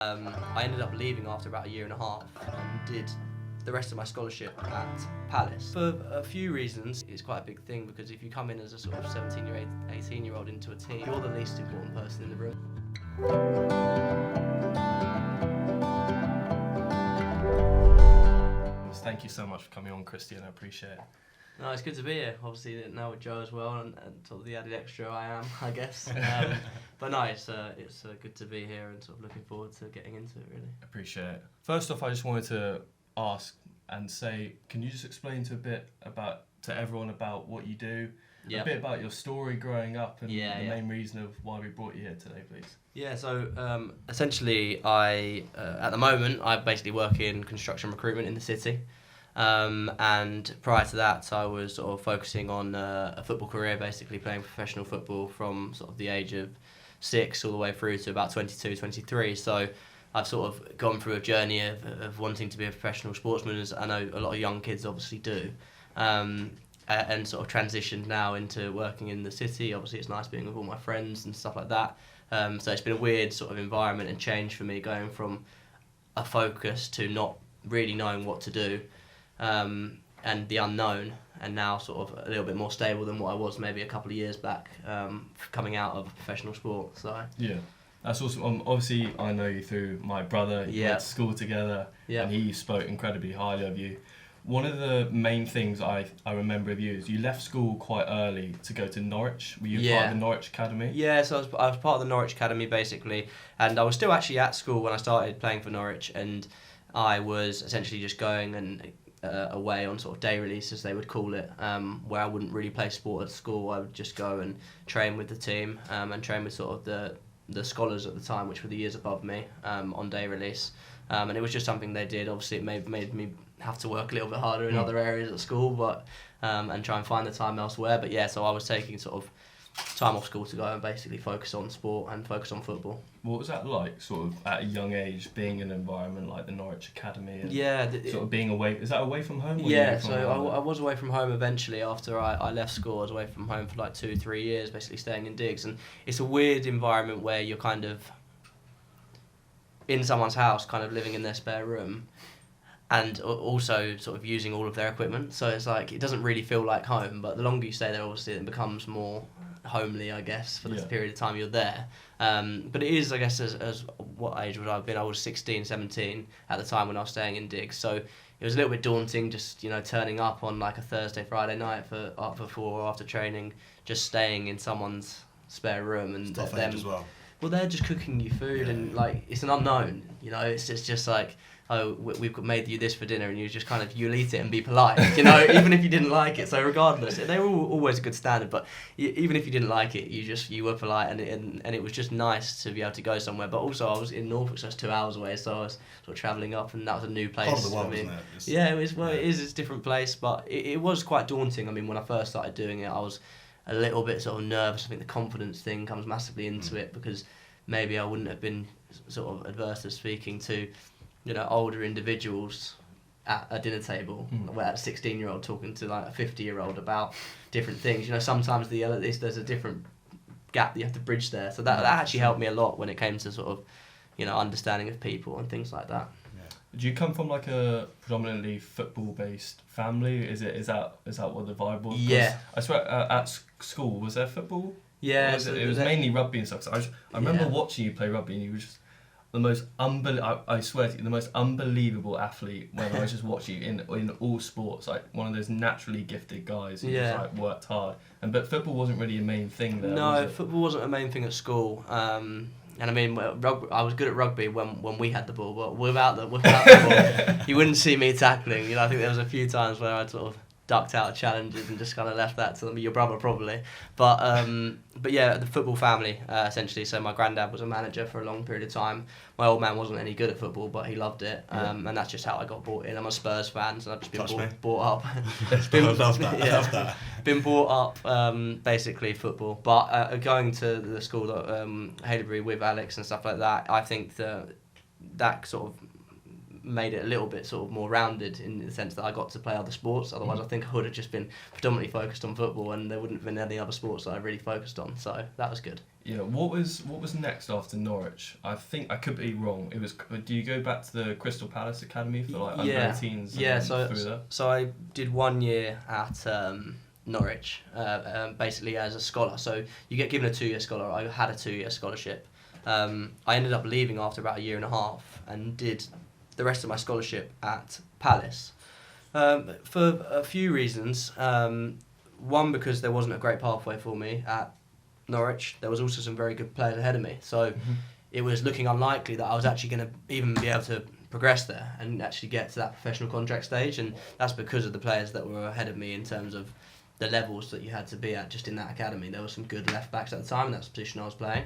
I ended up leaving after about a year and a half and did the rest of my scholarship at Palace. For a few reasons, it's quite a big thing because if you come in as a sort of 17-year-old, 18-year-old into a team, you're the least important person in the room. Thank you so much for coming on, Christian. I appreciate it. No, it's good to be here. Obviously now with Joe as well, and sort of the added extra I am, I guess. But no, it's good to be here and sort of looking forward to getting into it, really. Appreciate it. First off, I just wanted to ask and say, can you just explain to everyone about what you do, a bit about your story growing up, and the main reason of why we brought you here today, please? Yeah, so essentially, at the moment, I basically work in construction recruitment in the city. And prior to that, I was sort of focusing on a football career, basically playing professional football from sort of the age of 6 all the way through to about 22, 23. So I've sort of gone through a journey of wanting to be a professional sportsman, as I know a lot of young kids obviously do, and sort of transitioned now into working in the city. Obviously, it's nice being with all my friends and stuff like that. So it's been a weird sort of environment and change for me, going from a focus to not really knowing what to do. And the unknown, and now sort of a little bit more stable than what I was maybe a couple of years back, coming out of professional sport. So yeah, that's awesome. Obviously, I know you through my brother. You went to school together, and he spoke incredibly highly of you. One of the main things I remember of you is you left school quite early to go to Norwich. Were you part of the Norwich Academy? Yeah, so I was part of the Norwich Academy basically, and I was still actually at school when I started playing for Norwich, and I was essentially just going and away on sort of day releases, they would call it, where I wouldn't really play sport at school. I would just go and train with the team, and train with sort of the scholars at the time, which were the years above me, on day release. And it was just something they did. Obviously, it made me have to work a little bit harder in other areas at school, but and try and find the time elsewhere. But yeah, so I was taking sort of time off school to go and basically focus on sport and focus on football. What was that like, sort of at a young age, being in an environment like the Norwich Academy? And sort of being away. Is that away from home? I was away from home eventually after I left school. I was away from home for like 2-3 years, basically staying in digs, and it's a weird environment where you're kind of in someone's house, kind of living in their spare room, and also sort of using all of their equipment. So it's like, it doesn't really feel like home, but the longer you stay there, obviously it becomes more homely, I guess, for the period of time you're there. But it is, I guess, as what age would I have been? I was 16, 17 at the time when I was staying in digs. So it was a little bit daunting, just, turning up on like a Thursday, Friday night before or after training, just staying in someone's spare room, and them as well. Well, they're just cooking you food, and like, it's an unknown, it's just like, oh, we've made you this for dinner, and you'll eat it and be polite, even if you didn't like it. So regardless, they were always a good standard, but even if you didn't like it, you were polite, and it was just nice to be able to go somewhere. But also, I was in Norwich, so that's 2 hours away, so I was sort of travelling up, and that was a new place. Part of the world, isn't it? Yeah, it was. Well, it is. It's a different place, but it was quite daunting. I mean, when I first started doing it, I was a little bit sort of nervous. I think the confidence thing comes massively into it, because maybe I wouldn't have been sort of adverse to speaking to older individuals at a dinner table, where a 16-year-old talking to like a 50-year-old about different things. Sometimes there's a different gap that you have to bridge there. So that actually helped me a lot when it came to sort of, understanding of people and things like that. Yeah. Do you come from like a predominantly football-based family? Is that what the vibe was? Yeah. I swear, at school, was there football? Yeah. It was mainly rugby and stuff. So I remember watching you play rugby, and you were just the most I swear to you, the most unbelievable athlete when I just watch you in all sports. Like, one of those naturally gifted guys who just like worked hard. But football wasn't really a main thing there. No, football wasn't a main thing at school. And I mean, I was good at rugby when we had the ball, but without the ball, you wouldn't see me tackling. I think there was a few times where I'd sort of ducked out of challenges and just kind of left that to your brother probably. But yeah, the football family, essentially. So my granddad was a manager for a long period of time. My old man wasn't any good at football, but he loved it, and that's just how I got brought in. I'm a Spurs fan, so I've just been brought up. I love that. Been brought up basically football, but going to the school at Haileybury with Alex and stuff like that, I think that sort of made it a little bit sort of more rounded in the sense that I got to play other sports. Otherwise, I think I would have just been predominantly focused on football, and there wouldn't have been any other sports that I really focused on. So that was good. Yeah, what was next after Norwich? I think I could be wrong. It was. Do you go back to the Crystal Palace Academy for like under 18s? Yeah, so I did 1 year at Norwich, basically as a scholar. So you get given a 2-year scholar. I had a 2-year scholarship. I ended up leaving after about a year and a half and did the rest of my scholarship at Palace for a few reasons. One, because there wasn't a great pathway for me at Norwich. There was also some very good players ahead of me, so it was looking unlikely that I was actually going to even be able to progress there and actually get to that professional contract stage, and that's because of the players that were ahead of me in terms of the levels that you had to be at just in that academy. There were some good left backs at the time, and that's the position I was playing.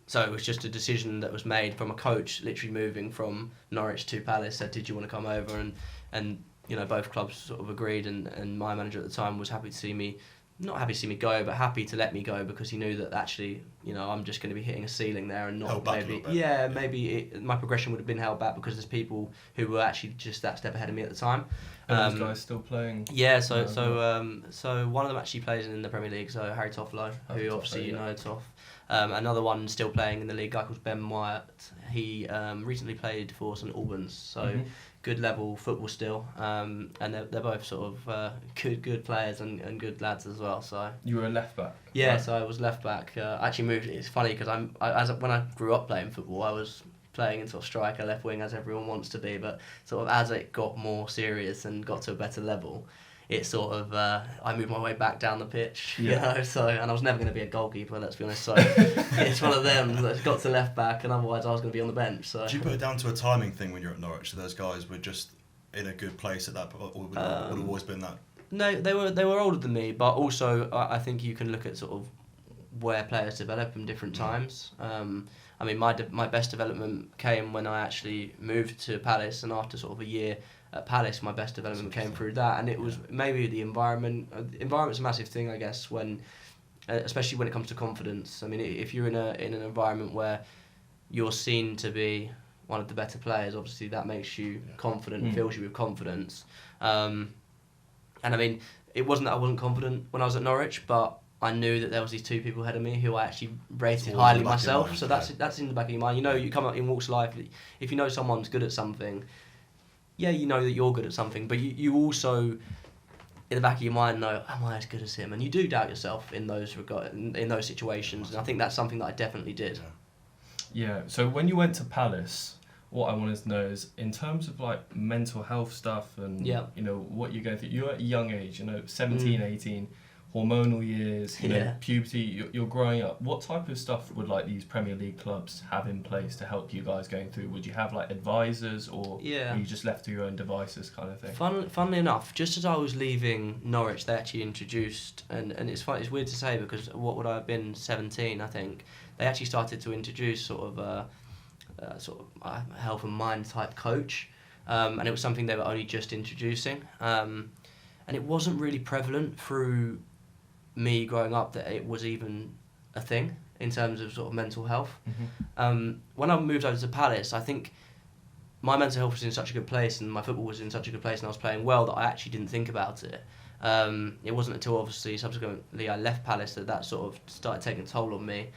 So it was just a decision that was made from a coach literally moving from Norwich to Palace, said, did you want to come over? And you know, both clubs sort of agreed, and my manager at the time was happy to see me, not happy to see me go, but happy to let me go, because he knew that actually, you know, I'm just going to be hitting a ceiling there and not maybe my progression would have been held back because there's people who were actually just that step ahead of me at the time. Are those guys still playing? Yeah, so one of them actually plays in the Premier League, so Harry Toffolo, who obviously you know, Toff. Another one still playing in the league, a guy called Ben Wyatt. He recently played for St Albans, so good level football still. And they're both sort of good players and good lads as well. So you were a left back. Yeah, right? So I was left back. I actually moved. It's funny because when I grew up playing football, I was playing in sort of striker, left wing, as everyone wants to be. But sort of as it got more serious and got to a better level, it sort of I moved my way back down the pitch, you know. So, and I was never going to be a goalkeeper, let's be honest. So it's one of them that got to left back, and otherwise I was going to be on the bench. So do you put it down to a timing thing when you're at Norwich? So those guys were just in a good place at that point, or would have always been that? No, they were older than me, but also I think you can look at sort of where players develop in different times. I mean, my best development came when I actually moved to Palace, and after sort of a year at Palace, my best development came through that, and it was maybe the environment. Environment's a massive thing, I guess, when, especially when it comes to confidence. I mean, if you're in an environment where you're seen to be one of the better players, obviously that makes you confident, fills you with confidence. And I mean, it wasn't that I wasn't confident when I was at Norwich, but I knew that there was these two people ahead of me who I actually rated highly myself. So that's in the back of your mind. You know, you come up in walks of life, if you know someone's good at something, yeah, you know that you're good at something, but you also, in the back of your mind, know, am I as good as him? And you do doubt yourself in those situations, and I think that's something that I definitely did. Yeah, so when you went to Palace, what I wanted to know is, in terms of like mental health stuff and you know what you're going through, you're at a young age, you know, 17, 18, hormonal years, you know, puberty, you're growing up. What type of stuff would like these Premier League clubs have in place to help you guys going through? Would you have like advisors, or are you just left to your own devices kind of thing? Funnily enough, just as I was leaving Norwich, they actually introduced, and it's funny, it's weird to say because what would I have been, 17 I think, they actually started to introduce sort of a health and mind type coach, and it was something they were only just introducing, and it wasn't really prevalent through me growing up that it was even a thing in terms of sort of mental health. When I moved over to Palace, I think my mental health was in such a good place and my football was in such a good place and I was playing well that I actually didn't think about it. It wasn't until obviously subsequently I left Palace that sort of started taking a toll on me,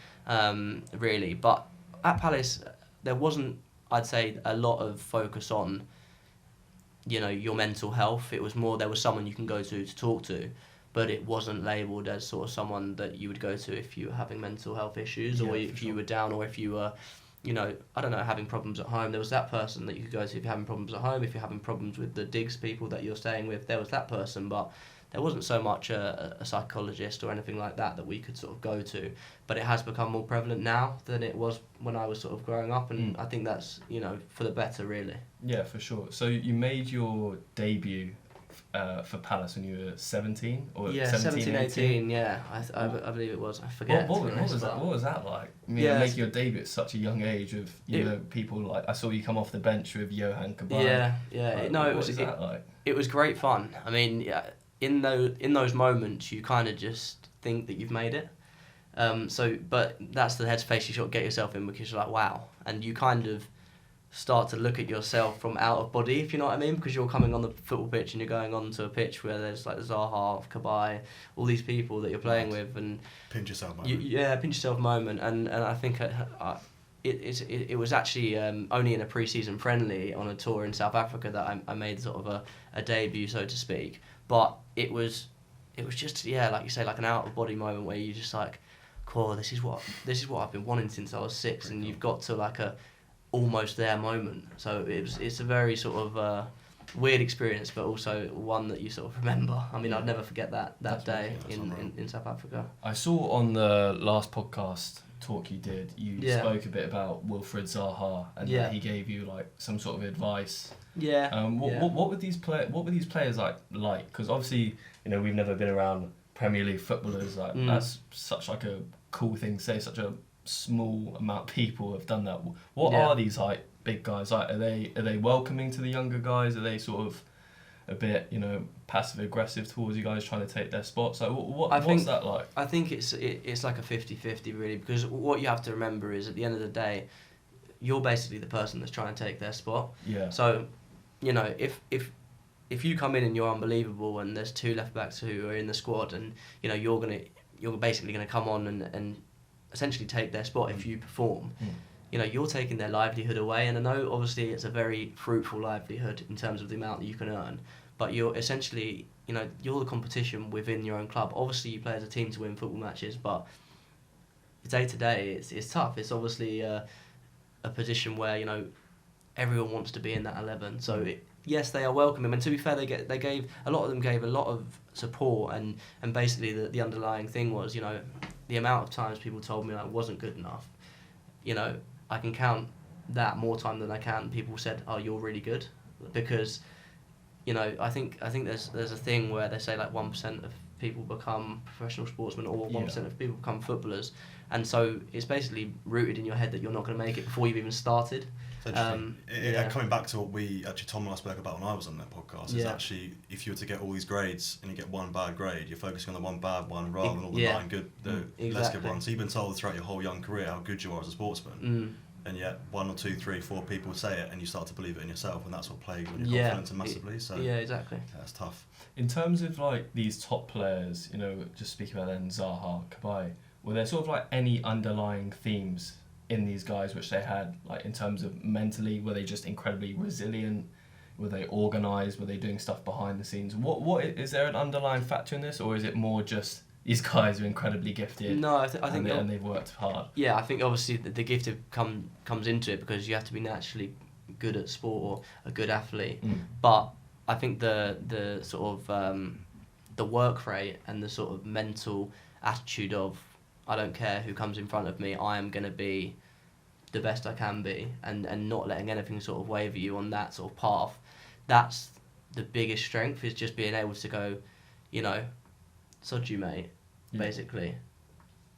really. But at Palace, there wasn't, I'd say, a lot of focus on, you know, your mental health. It was more there was someone you can go to talk to, but it wasn't labelled as sort of someone that you would go to if you were having mental health issues, or if you were down, or if you were, you know, I don't know, having problems at home. There was that person that you could go to if you're having problems at home. If you're having problems with the digs people that you're staying with, there was that person, but there wasn't so much a psychologist or anything like that we could sort of go to. But it has become more prevalent now than it was when I was sort of growing up, and I think that's, you know, for the better, really. Yeah, for sure. So you made your debut for Palace when you were 17 or 17, 18, yeah, I believe it was. I forget. What was that like? I mean, making your debut at such a young age with you know people like, I saw you come off the bench with Johan Cabaye. What was that like? It was great fun. I mean, in those moments you kind of just think that you've made it. But that's the headspace you sort of get yourself in, because you're like, wow, and you kind of start to look at yourself from out of body, if you know what I mean, because you're coming on the football pitch and you're going on to a pitch where there's like Zaha, Cabaye, all these people that you're playing with, and pinch yourself moment. pinch yourself moment, and I think it was actually only in a pre-season friendly on a tour in South Africa that I made sort of a debut, so to speak, but it was just, like you say, like an out of body moment where you just like, cool, this is what I've been wanting since I was 6, and you've got to like a almost there moment. So it's a very sort of weird experience, but also one that you sort of remember. I mean, I'd never forget that day in South Africa. I saw on the last podcast talk you did, you spoke a bit about Wilfried Zaha, and that he gave you like some sort of advice. What were these players like? Because obviously, you know, we've never been around Premier League footballers. Like that's such like a cool thing to say. Such a small amount of people have done that. What are these like big guys like? Are they welcoming to the younger guys? Are they sort of a bit, you know, passive aggressive towards you guys trying to take their spots? Like what's that like? I think it's like a 50-50 really, because what you have to remember is at the end of the day, you're basically the person that's trying to take their spot. Yeah. So, you know, if you come in and you're unbelievable and there's 2 left backs who are in the squad, and you know you're basically gonna come on and essentially take their spot if you perform. You know, you're taking their livelihood away, and I know obviously it's a very fruitful livelihood in terms of the amount that you can earn, but you're essentially, you know, you're the competition within your own club. Obviously you play as a team to win football matches, but day to day it's tough. It's obviously a position where, you know, everyone wants to be in that 11, so yes, they are welcoming, and to be fair, a lot of them gave a lot of support, and basically the underlying thing was, you know, the amount of times people told me I wasn't good enough, you know, I can count that more time than I can. People said, "Oh, you're really good," because, you know, I think there's a thing where they say like 1% of people become professional sportsmen, or 1% of people become footballers, and so it's basically rooted in your head that you're not going to make it before you've even started. Coming back to what Tom and I spoke about when I was on that podcast, is actually, if you were to get all these grades and you get one bad grade, you're focusing on the one bad one rather than all the 9 good, less good ones. So you've been told throughout your whole young career how good you are as a sportsman, and yet 1 or 2, 3, 4 people say it, and you start to believe it in yourself, and that's what plays on your confidence massively. So exactly. That's tough. In terms of like these top players, you know, just speaking about then Zaha, Cabaye, were there sort of like any underlying themes in these guys which they had, like in terms of mentally? Were they just incredibly resilient? Were they organised? Were they doing stuff behind the scenes? What is there an underlying factor in this, or is it more just these guys are incredibly gifted? No, I think and they've worked hard. Yeah, I think obviously the gifted comes into it, because you have to be naturally good at sport or a good athlete. But I think the sort of the work rate and the sort of mental attitude of, I don't care who comes in front of me, I am going to be the best I can be, and not letting anything sort of waver you on that sort of path. That's the biggest strength, is just being able to go, you know, sod you, mate, basically.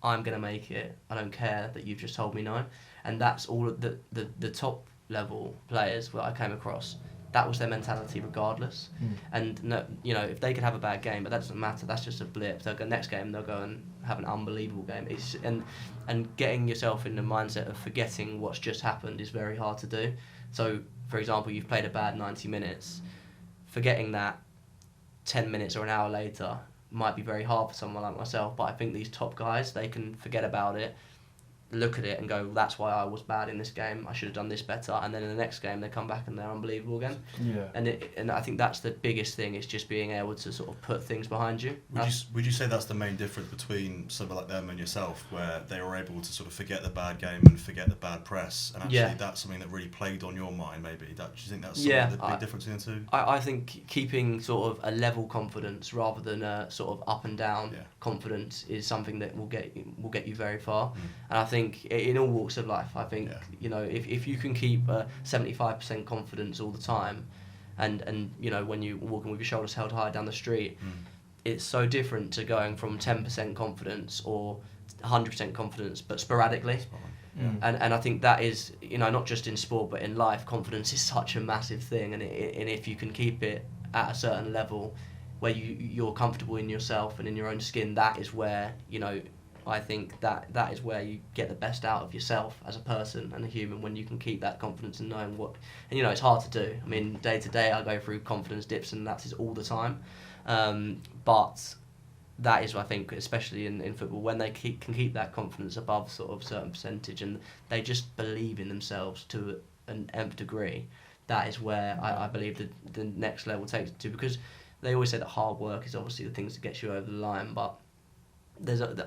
I'm going to make it. I don't care that you've just told me no. And that's all of the top level players that I came across. That was their mentality regardless. And no, you know, if they could have a bad game, but that doesn't matter, that's just a blip. They'll go next game, they'll go and have an unbelievable game. And getting yourself in the mindset of forgetting what's just happened is very hard to do. So, for example, you've played a bad 90 minutes, forgetting that 10 minutes or an hour later might be very hard for someone like myself, but I think these top guys, they can forget about it, look at it and go, that's why I was bad in this game, I should have done this better, and then in the next game they come back and they're unbelievable again. And I think that's the biggest thing, is just being able to sort of put things behind you. Would you say that's the main difference between somebody like them and yourself, where they were able to sort of forget the bad game and forget the bad press, and actually that's something that really played on your mind maybe? Do you think that's the big difference between the two? I think keeping sort of a level confidence rather than a sort of up and down confidence is something that will get you very far. And I think in all walks of life, I think, you know, if you can keep 75% confidence all the time, and you know, when you're walking with your shoulders held high down the street, it's so different to going from 10% confidence or 100% confidence, but sporadically. And I think that is, you know, not just in sport but in life, confidence is such a massive thing, and if you can keep it at a certain level where you're comfortable in yourself and in your own skin, that is where, you know, I think that is where you get the best out of yourself as a person and a human, when you can keep that confidence and knowing what, and it's hard to do. I mean, day to day I go through confidence dips and that's all the time, but that is, I think, especially in football, when they can keep that confidence above sort of a certain percentage and they just believe in themselves to an nth degree, that is where I believe the next level takes it to, because they always say that hard work is obviously the things that gets you over the line, but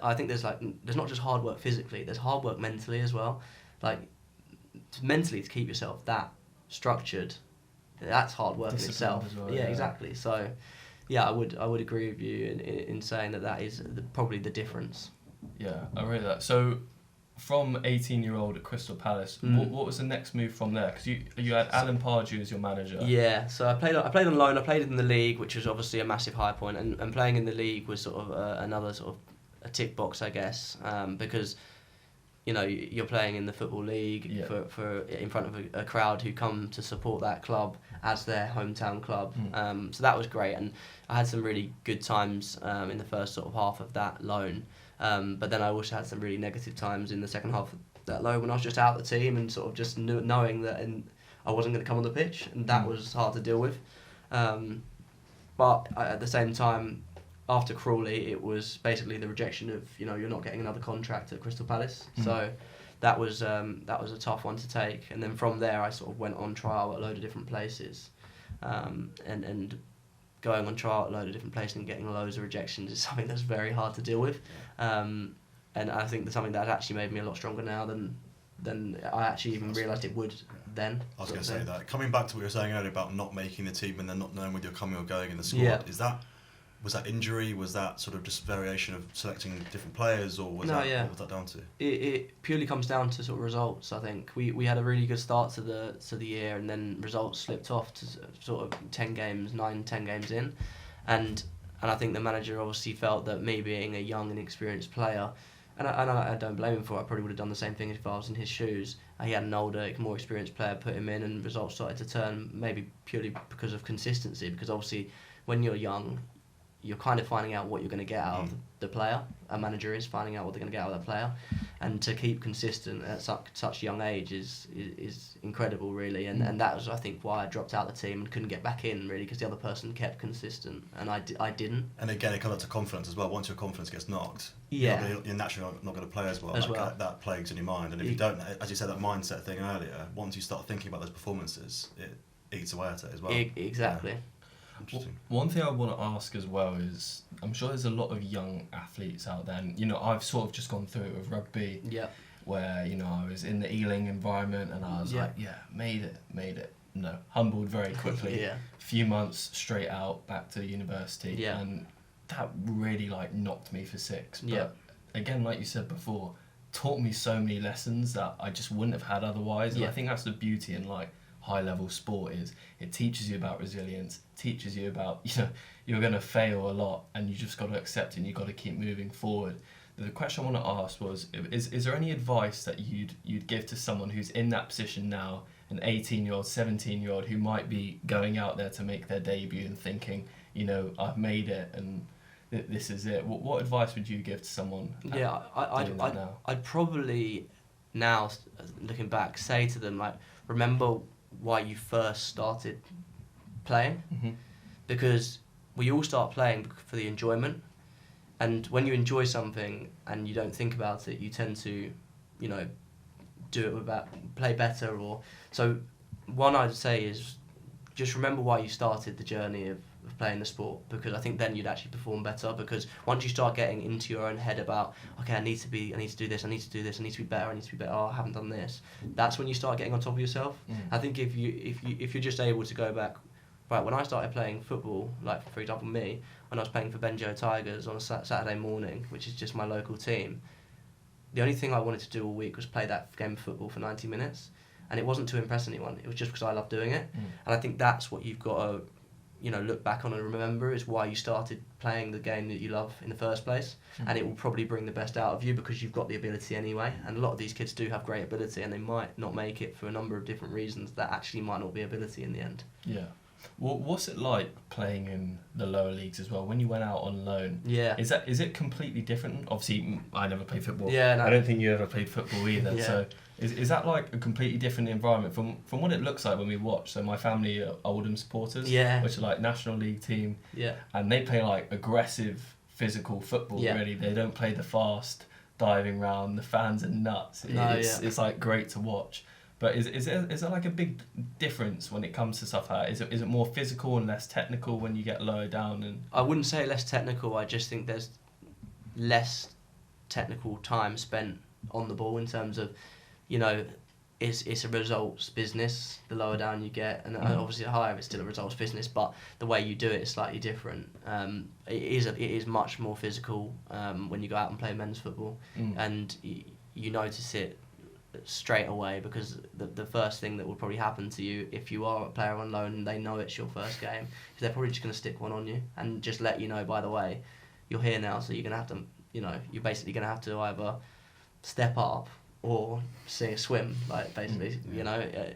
I think there's not just hard work physically, there's hard work mentally as well. Like, mentally, to keep yourself that structured, that's hard work in itself. As well, yeah, exactly. So, yeah, I would agree with you in saying that is probably the difference. Yeah, I rate that. So, from 18-year-old at Crystal Palace, what was the next move from there? Because you had Alan Pardew as your manager. Yeah, so I played on loan. I played in the league, which was obviously a massive high point, and playing in the league was sort of another sort of a tick box, I guess, because you're playing in the football league for in front of a crowd who come to support that club as their hometown club. So that was great, and I had some really good times in the first sort of half of that loan. But then I also had some really negative times in the second half of that loan when I was just out of the team and sort of just knowing that I wasn't going to come on the pitch, and that was hard to deal with. But at the same time, after Crawley, it was basically the rejection of you're not getting another contract at Crystal Palace. So that was a tough one to take. And then from there, I sort of went on trial at a load of different places, and going on trial at a load of different places and getting loads of rejections is something that's very hard to deal with. And I think that's something that actually made me a lot stronger now than I actually even realised it would then. I was going to say that. Coming back to what you were saying earlier about not making the team and then not knowing whether you're coming or going in the squad, was that injury? Was that sort of just variation of selecting different players, or what was that down to? It purely comes down to sort of results. I think we had a really good start to the year, and then results slipped off to sort of 10 games in, and I think the manager obviously felt that me being a young and inexperienced player, and I don't blame him for it. I probably would have done the same thing if I was in his shoes. He had an older, more experienced player, put him in, and results started to turn, maybe purely because of consistency. Because obviously, when you're young, you're kind of finding out what you're going to get out of the player. A manager is finding out what they're going to get out of the player, and to keep consistent at such young age is incredible, really. And that was, I think, why I dropped out of the team and couldn't get back in, really, because the other person kept consistent and I didn't. And again, it comes up to confidence as well. Once your confidence gets knocked, you're naturally not going to play as well. That plagues in your mind. And if you don't, as you said, that mindset thing earlier, once you start thinking about those performances, it eats away at it as well. Exactly. Yeah. Interesting. One thing I want to ask as well is, I'm sure there's a lot of young athletes out there, and I've sort of just gone through it with rugby, where I was in the Ealing environment and I was made it. No, humbled very quickly. A few months straight out, back to university, and that really knocked me for six. But again, like you said before, taught me so many lessons that I just wouldn't have had otherwise. And I think that's the beauty in high level sport, is it teaches you about resilience, teaches you about you're going to fail a lot, and you just got to accept it and you've got to keep moving forward. The question I want to ask was, is there any advice that you'd give to someone who's in that position now, an 18-year-old, 17-year-old who might be going out there to make their debut and thinking, I've made it and this is it? What advice would you give to someone I'd probably, now looking back, say to them, remember why you first started playing, because we all start playing for the enjoyment, and when you enjoy something and you don't think about it, you tend to do it play better. Or so one I'd say is just remember why you started the journey of playing the sport, because I think then you'd actually perform better. Because once you start getting into your own head about, okay, I need to do this, I need to do this, I need to be better, oh, I haven't done this, that's when you start getting on top of yourself. I think if you're just able to go back, right, when I started playing football, for example me, when I was playing for Benjo Tigers on a Saturday morning, which is just my local team, the only thing I wanted to do all week was play that game of football for 90 minutes, and it wasn't to impress anyone, it was just because I loved doing it. And I think that's what you've got to look back on and remember, is why you started playing the game that you love in the first place. And it will probably bring the best out of you, because you've got the ability anyway. And a lot of these kids do have great ability, and they might not make it for a number of different reasons that actually might not be ability in the end. Yeah. Well, what's it like playing in the lower leagues as well? When you went out on loan, is it completely different? Obviously, I never played football. Yeah, no. I don't think you ever played football either. Yeah. So is that like a completely different environment from what it looks like when we watch? So my family are Oldham supporters, which are like National League team, and they play like aggressive, physical football. Really, they don't play the fast diving round. The fans are nuts. It's like great to watch. But is there like a big difference when it comes to stuff like that? Is it more physical and less technical when you get lower down? And I wouldn't say less technical. I just think there's less technical time spent on the ball in terms of, it's a results business. The lower down you get, and obviously the higher it's still a results business. But the way you do it is slightly different. It is much more physical when you go out and play men's football, and you notice it straight away, because the first thing that will probably happen to you if you are a player on loan and they know it's your first game is they're probably just going to stick one on you and just let you know, by the way, you're here now, so you're going to have to, you're basically going to have to either step up or swim, like basically.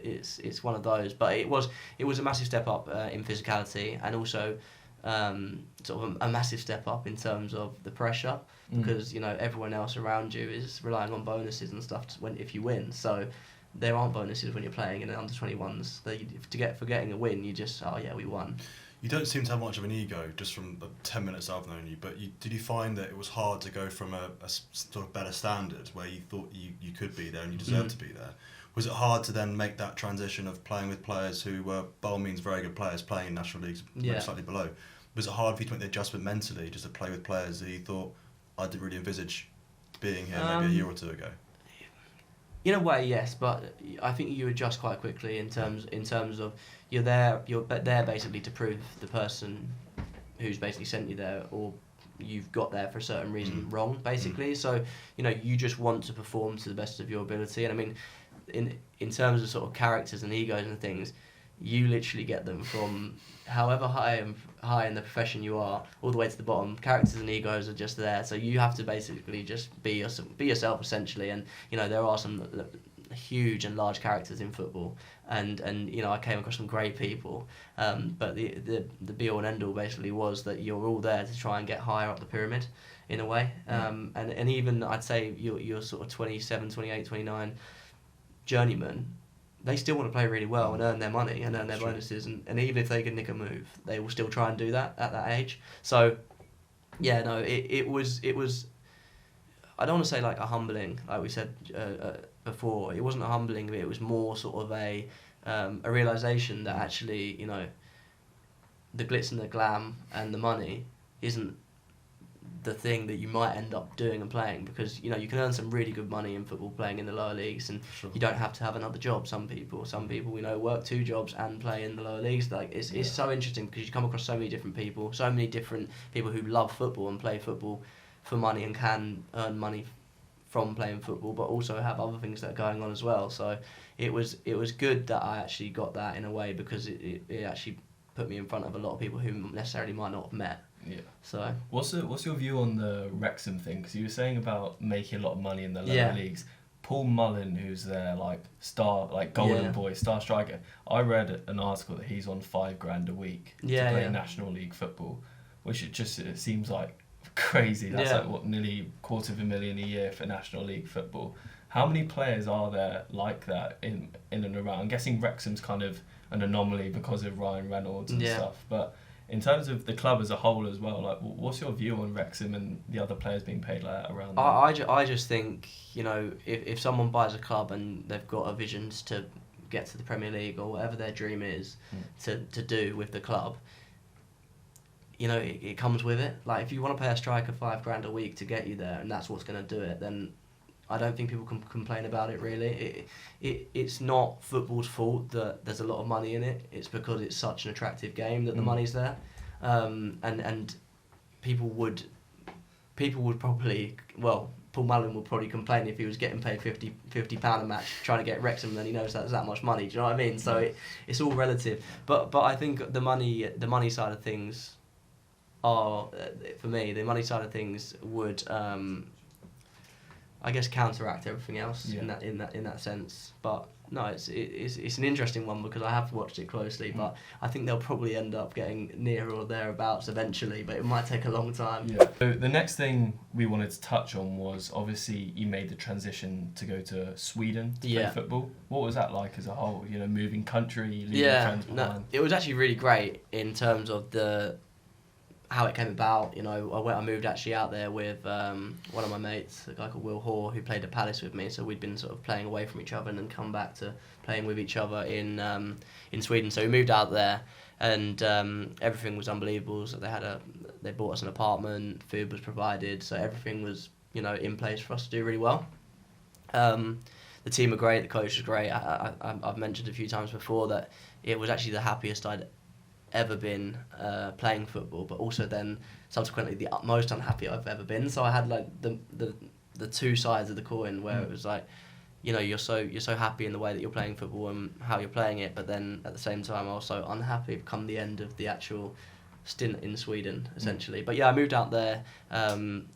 It's one of those. But it was a massive step up in physicality, and also sort of a massive step up in terms of the pressure, because everyone else around you is relying on bonuses and stuff if you win. So there aren't bonuses when you're playing in the under 21s. For getting a win, you just we won. You don't seem to have much of an ego, just from the 10 minutes I've known you, but did you find that it was hard to go from a sort of better standard where you thought you could be there and you deserved to be there? Was it hard to then make that transition of playing with players who were, by all means, very good players, playing in national leagues slightly below? Was it hard for you to make the adjustment mentally, just to play with players that you thought, I didn't really envisage being here maybe a year or two ago? In a way, yes, but I think you adjust quite quickly in terms of you're there basically to prove the person who's basically sent you there, or you've got there for a certain reason wrong, basically. So you just want to perform to the best of your ability. And I mean, in terms of sort of characters and egos and things, you literally get them from however high in the profession you are, all the way to the bottom. Characters and egos are just there, so you have to basically just be yourself essentially. And there are some huge and large characters in football, and I came across some great people. But the be all and end all basically was that you're all there to try and get higher up the pyramid, in a way. And even I'd say you're sort of 27, 28, 29 journeyman. They still want to play really well and earn their money and earn their bonuses, and even if they can nick a move, they will still try and do that at that age. So, it was. I don't want to say like a humbling, like we said before. It wasn't a humbling, but it was more sort of a realization that actually, the glitz and the glam and the money isn't the thing that you might end up doing and playing, because you can earn some really good money in football playing in the lower leagues, and you don't have to have another job. Some people work 2 jobs and play in the lower leagues. Like it's so interesting, because you come across so many different people who love football and play football for money and can earn money from playing football, but also have other things that are going on as well. So it was good that I actually got that, in a way, because it actually put me in front of a lot of people who necessarily might not have met. Yeah. So what's your view on the Wrexham thing? Because you were saying about making a lot of money in the lower leagues. Paul Mullen, who's their golden boy, star striker. I read an article that he's on $5,000 a week to play National League football, which it seems like crazy. That's nearly $250,000 a year for National League football. How many players are there like that in and around? I'm guessing Wrexham's kind of an anomaly because of Ryan Reynolds and stuff, but in terms of the club as a whole as well, like, what's your view on Wrexham and the other players being paid like that around there? I just think, if someone buys a club and they've got a vision to get to the Premier League or whatever their dream is to do with the club, it comes with it. Like, if you want to pay a striker $5,000 a week to get you there, and that's what's going to do it, then I don't think people can complain about it, really. It's not football's fault that there's a lot of money in it. It's because it's such an attractive game that the money's there. And people would probably, Paul Mullen would probably complain if he was getting paid £50 a match trying to get Wrexham, and then he knows that's that much money. Do you know what I mean? So it's all relative. But I think the money side of things are, for me, the money side of things would I guess counteract everything else in that sense. But no, it's an interesting one because I have watched it closely, but I think they'll probably end up getting near or thereabouts eventually, but it might take a long time. Yeah. So the next thing we wanted to touch on was obviously you made the transition to go to Sweden to play football. What was that like as a whole? You know, moving country, leaving friends behind. It was actually really great in terms of how it came about. You know, I moved actually out there with one of my mates, a guy called Will Hoare, who played at Palace with me. So we'd been sort of playing away from each other and then come back to playing with each other in Sweden. So we moved out there, and everything was unbelievable. So they bought us an apartment, food was provided, so everything was, you know, in place for us to do really well. The team were great, the coach was great. I've mentioned a few times before that it was actually the happiest I'd ever been playing football, but also then subsequently the most unhappy I've ever been. So I had like the two sides of the coin where it was like, you know, you're so happy in the way that you're playing football and how you're playing it, but then at the same time also unhappy come the end of the actual stint in Sweden essentially. But yeah, I moved out there and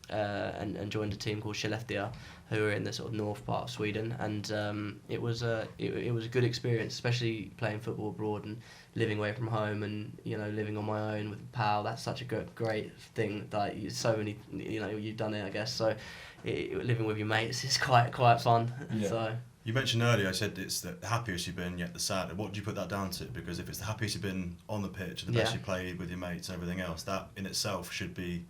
joined a team called Skellefteå, who are in the sort of north part of Sweden, and it was a good experience, especially playing football abroad and living away from home, and you know, living on my own with a pal. That's such a great thing. Like so many, you know, you've done it, I guess. So living with your mates is quite fun. Yeah. So you mentioned earlier, I said it's the happiest you've been, yet the sadder. What do you put that down to? Because if it's the happiest you've been on the pitch, and the best you played with your mates and everything else, that in itself should be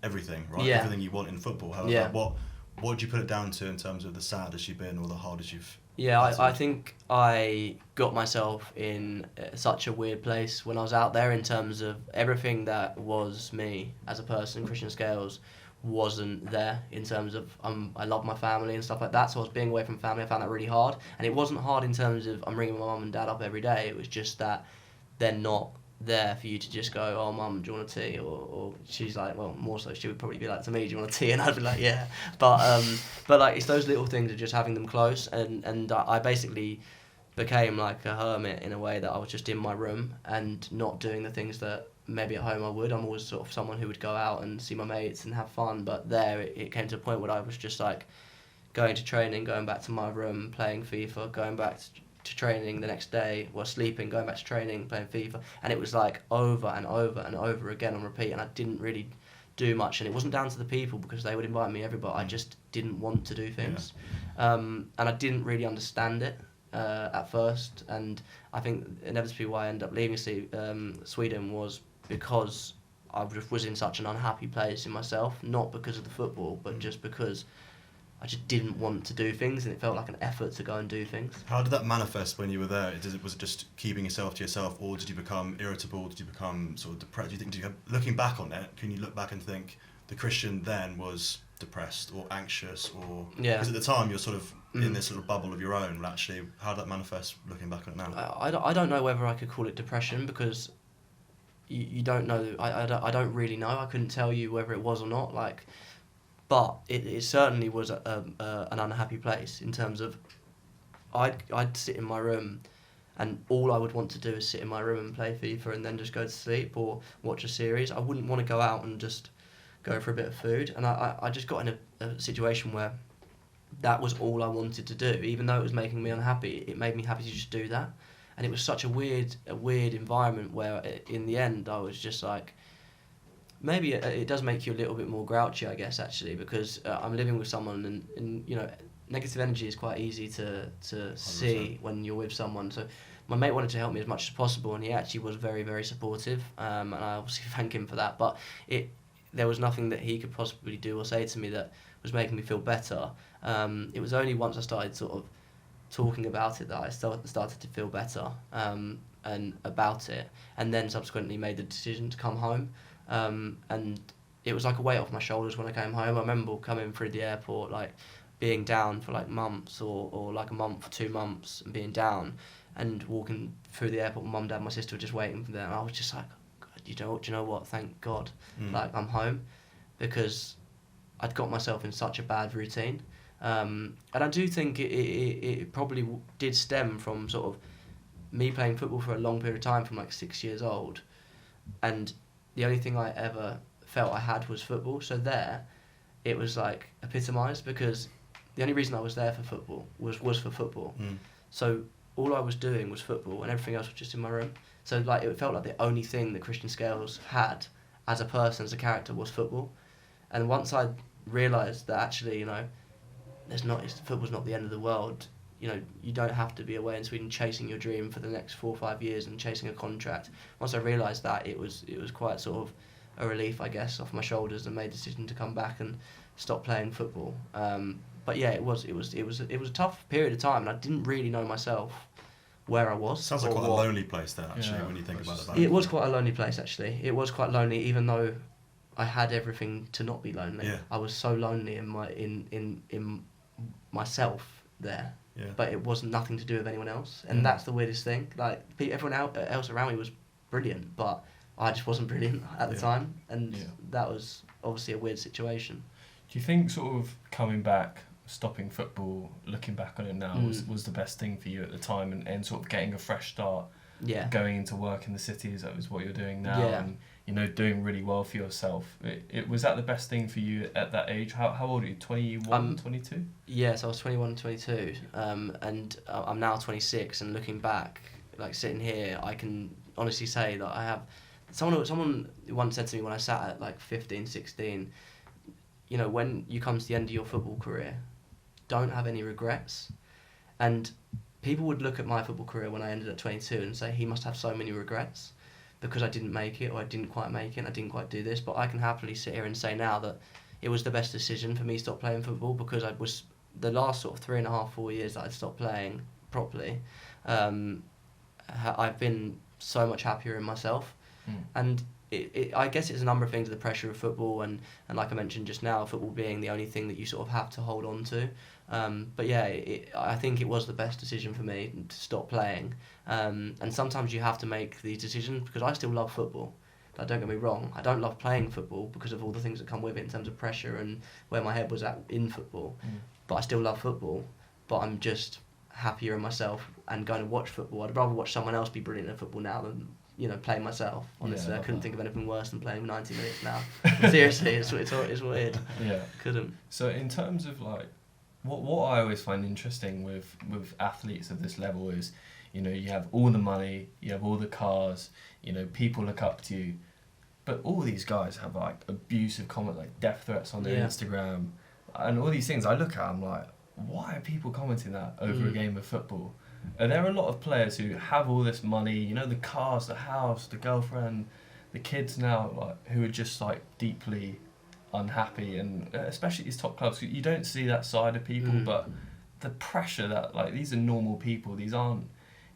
everything, right? Yeah. Everything you want in football. However, what do you put it down to in terms of the saddest you've been or the hardest you've... Yeah, I think I got myself in such a weird place when I was out there in terms of everything that was me as a person, Christian Scales, wasn't there in terms of I love my family and stuff like that, so I was being away from family. I found that really hard, and it wasn't hard in terms of I'm ringing my mum and dad up every day. It was just that they're not there for you to just go, oh mum, do you want a tea? Or she's like, well, more so she would probably be like to me, do you want a tea? And I'd be like, yeah. But like it's those little things of just having them close, and I basically became like a hermit in a way that I was just in my room and not doing the things that maybe at home I would. I'm always sort of someone who would go out and see my mates and have fun, but there it came to a point where I was just like going to training, going back to my room, playing FIFA, going back to training the next day, or sleeping, going back to training, playing FIFA, and it was like over and over and over again on repeat, and I didn't really do much, and it wasn't down to the people because they would invite me everywhere. I just didn't want to do things, and I didn't really understand it at first, and I think inevitably why I ended up leaving Sweden was because I was in such an unhappy place in myself, not because of the football, but just because I just didn't want to do things, and it felt like an effort to go and do things. How did that manifest when you were there? Was it just keeping yourself to yourself, or did you become irritable? Did you become sort of depressed? Do you think, looking back on it, can you look back and think the Christian then was depressed or anxious, or because at the time you're sort of in this sort of bubble of your own? Well, actually, how did that manifest looking back on it now? I don't know whether I could call it depression because you don't know. I don't really know. I couldn't tell you whether it was or not. Like. But it certainly was an unhappy place in terms of I'd sit in my room and all I would want to do is sit in my room and play FIFA and then just go to sleep or watch a series. I wouldn't want to go out and just go for a bit of food. And I just got in a situation where that was all I wanted to do. Even though it was making me unhappy, it made me happy to just do that. And it was such a weird environment where in the end I was just like, maybe it does make you a little bit more grouchy, I guess, actually, because I'm living with someone and you know, negative energy is quite easy to see when you're with someone. So my mate wanted to help me as much as possible, and he actually was very, very supportive, and I obviously thank him for that. But there was nothing that he could possibly do or say to me that was making me feel better. It was only once I started sort of talking about it that I started to feel better and about it, and then subsequently made the decision to come home. And it was like a weight off my shoulders when I came home. I remember coming through the airport, like being down for like months or like a month, 2 months, and being down and walking through the airport. Mum, Dad, my sister were just waiting for them. And I was just like, God, do you know what? Thank God, like I'm home, because I'd got myself in such a bad routine. And I do think it probably did stem from sort of me playing football for a long period of time, from like 6 years old, and the only thing I ever felt I had was football. So there, it was like epitomised, because the only reason I was there for football was for football. So all I was doing was football, and everything else was just in my room. So like it felt like the only thing that Christian Scales had as a person, as a character, was football. And once I realised that actually, you know, football's not the end of the world. You know, you don't have to be away in Sweden chasing your dream for the next 4 or 5 years and chasing a contract. Once I realised that, it was quite sort of a relief, I guess, off my shoulders, and made the decision to come back and stop playing football. But yeah, it was a tough period of time, and I didn't really know myself where I was. Sounds like quite a lonely place there, actually, when you think about it. It was quite a lonely place, actually. It was quite lonely, even though I had everything to not be lonely. Yeah. I was so lonely in myself there. Yeah. But it wasn't nothing to do with anyone else, and that's the weirdest thing. Like everyone else around me was brilliant, but I just wasn't brilliant at the time, and that was obviously a weird situation. Do you think sort of coming back, stopping football, looking back on it now, was the best thing for you at the time, and sort of getting a fresh start? Yeah. Going into work in the city, is what you're doing now, and you know, doing really well for yourself. It was that the best thing for you at that age? How old are you? 21, 22? Yes, I was 21, 22, and I'm now 26. And looking back, like sitting here, I can honestly say that I have. Someone once said to me when I sat at like 15, 16, you know, when you come to the end of your football career, don't have any regrets. And people would look at my football career when I ended at 22 and say, he must have so many regrets because I didn't make it, or I didn't quite make it, and I didn't quite do this. But I can happily sit here and say now that it was the best decision for me to stop playing football, because I was, the last sort of 3.5, 4 years that I'd stopped playing properly, I've been so much happier in myself. And I guess it's a number of things, the pressure of football, and like I mentioned just now, football being the only thing that you sort of have to hold on to. But yeah, I think it was the best decision for me to stop playing. And sometimes you have to make these decisions, because I still love football. Like, don't get me wrong, I don't love playing football because of all the things that come with it in terms of pressure and where my head was at in football. But I still love football, but I'm just happier in myself and going to watch football. I'd rather watch someone else be brilliant at football now than, you know, play myself. Honestly, I couldn't think of anything worse than playing 90 minutes now. Seriously, it's weird. Yeah. Couldn't. So in terms of like, what I always find interesting with athletes of this level is, you know, you have all the money, you have all the cars, you know, people look up to you, but all these guys have like abusive comments, like death threats on their Instagram, and all these things. I look at, I'm like, why are people commenting that over a game of football? And there are a lot of players who have all this money, you know, the cars, the house, the girlfriend, the kids now, like, who are just like deeply unhappy, and especially these top clubs, you don't see that side of people, but the pressure that, like, these are normal people, these aren't,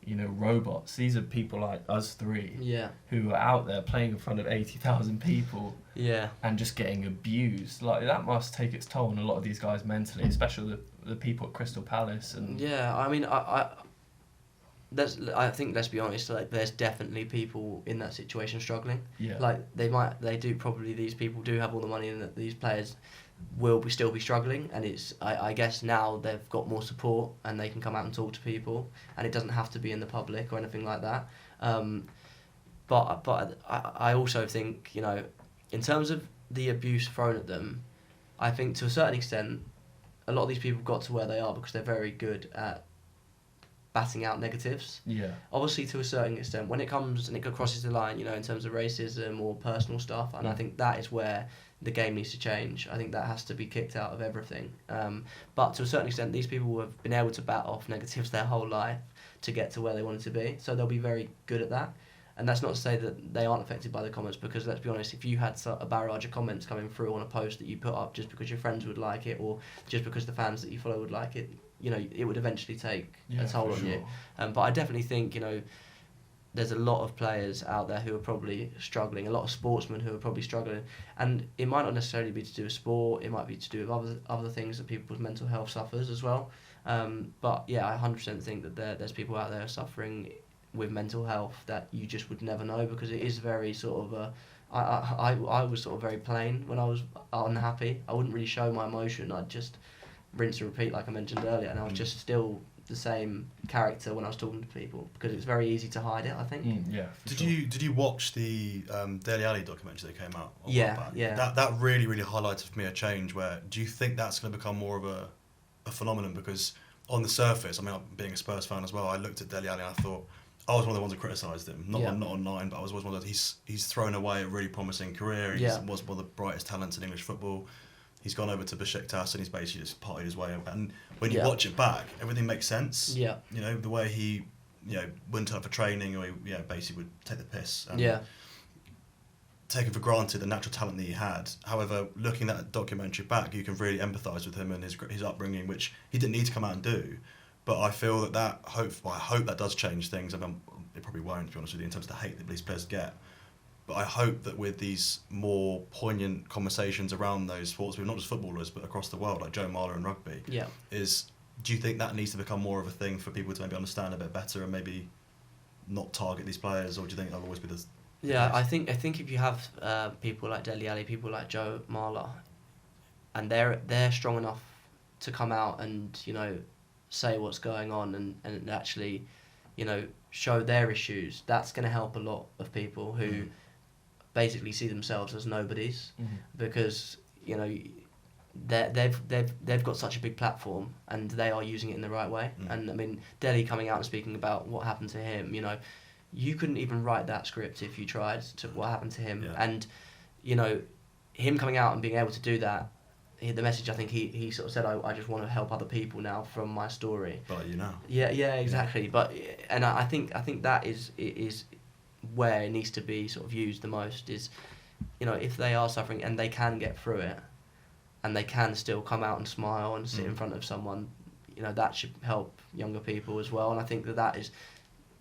you know, robots, these are people like us three, who are out there playing in front of 80,000 people, and just getting abused. Like, that must take its toll on a lot of these guys mentally, especially the people at Crystal Palace. And I mean, I think, let's be honest, like, there's definitely people in that situation struggling. Like, these people do have all the money, and that these players will still be struggling, and it's, I guess now they've got more support and they can come out and talk to people, and it doesn't have to be in the public or anything like that. But I also think, you know, in terms of the abuse thrown at them, I think to a certain extent, a lot of these people got to where they are because they're very good at batting out negatives. Obviously, to a certain extent, when it comes and it crosses the line, you know, in terms of racism or personal stuff, and I think that is where the game needs to change. I think that has to be kicked out of everything. But to a certain extent, these people have been able to bat off negatives their whole life to get to where they wanted to be, so they'll be very good at that. And that's not to say that they aren't affected by the comments, because let's be honest, if you had a barrage of comments coming through on a post that you put up just because your friends would like it, or just because the fans that you follow would like it, you know, it would eventually take a toll on you. But I definitely think, you know, there's a lot of players out there who are probably struggling, a lot of sportsmen who are probably struggling, and it might not necessarily be to do with sport, it might be to do with other things that people's mental health suffers as well. But yeah, I 100% think that there's people out there suffering with mental health that you just would never know, because it is very sort of I was sort of very plain when I was unhappy. I wouldn't really show my emotion. I'd just rinse and repeat, like I mentioned earlier, and I was just still the same character when I was talking to people, because it's very easy to hide it, I think. Did you watch the Dele Alli documentary that came out? Yeah. That really highlighted for me a change where, do you think that's going to become more of a phenomenon? Because on the surface, I mean, being a Spurs fan as well, I looked at Dele Alli and I thought, I was one of the ones that criticised him. Not online, but I was always one of those. He's thrown away a really promising career. He was one of the brightest talents in English football. He's gone over to Besiktas and he's basically just partied his way. And when you watch it back, everything makes sense. Yeah. You know, the way he, wouldn't turn up for training, or he, basically would take the piss. And taken for granted the natural talent that he had. However, looking at that documentary back, you can really empathise with him and his upbringing, which he didn't need to come out and do. But I feel I hope that does change things. I mean, it probably won't, to be honest with you, in terms of the hate that these players get. But I hope that with these more poignant conversations around those sports, with not just footballers, but across the world, like Joe Marler and rugby, do you think that needs to become more of a thing for people to maybe understand a bit better and maybe not target these players, or do you think that'll always be the Yeah, I think if you have people like Dele Alli, people like Joe Marler, and they're strong enough to come out and say what's going on and actually show their issues, that's going to help a lot of people who basically see themselves as nobodies, because they've got such a big platform and they are using it in the right way. And I mean, Dele coming out and speaking about what happened to him, you couldn't even write that script if you tried to what happened to him. And him coming out and being able to do that, the message, I think he sort of said, I just want to help other people now from my story. But Yeah, exactly. But and I think that is where it needs to be sort of used the most, is if they are suffering and they can get through it and they can still come out and smile and sit in front of someone, that should help younger people as well. And I think that is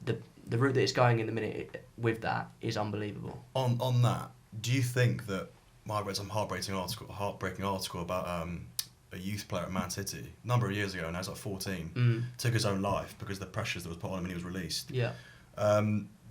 the route that it's going in the minute with that is unbelievable. On that, do you think that I read some heartbreaking article about a youth player at Man City a number of years ago, and I was like 14, took his own life because of the pressures that was put on him when he was released. Yeah.